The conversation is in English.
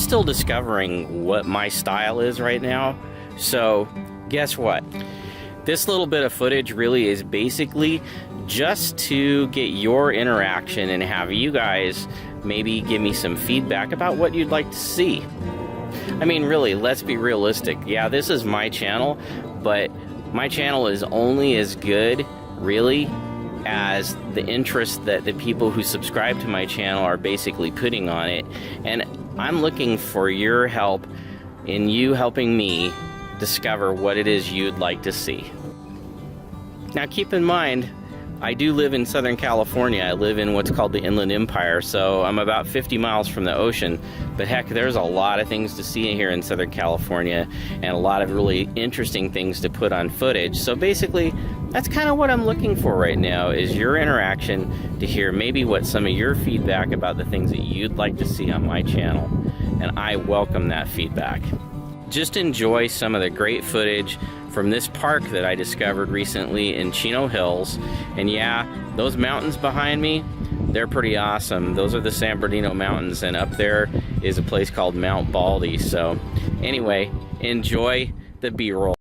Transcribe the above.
still discovering what my style is right now. So guess what? This little bit of footage really is basically just to get your interaction and have you guys maybe give me some feedback about what you'd like to see. I mean, really, let's be realistic. Yeah, this is my channel, but my channel is only as good, really, as the interest that the people who subscribe to my channel are basically putting on it. And I'm looking for your help in you helping me discover what it is you'd like to see. Now keep in mind, I do live in Southern California. I live in what's called the Inland Empire, so I'm about 50 miles from the ocean. But heck, there's a lot of things to see here in Southern California and a lot of really interesting things to put on footage. So basically, that's kind of what I'm looking for right now, is your interaction, to hear maybe what some of your feedback about the things that you'd like to see on my channel. And I welcome that feedback. Just enjoy some of the great footage from this park that I discovered recently in Chino Hills. And yeah, those mountains behind me, they're pretty awesome. Those are the San Bernardino Mountains, and up there is a place called Mount Baldy. So anyway, enjoy the B-roll.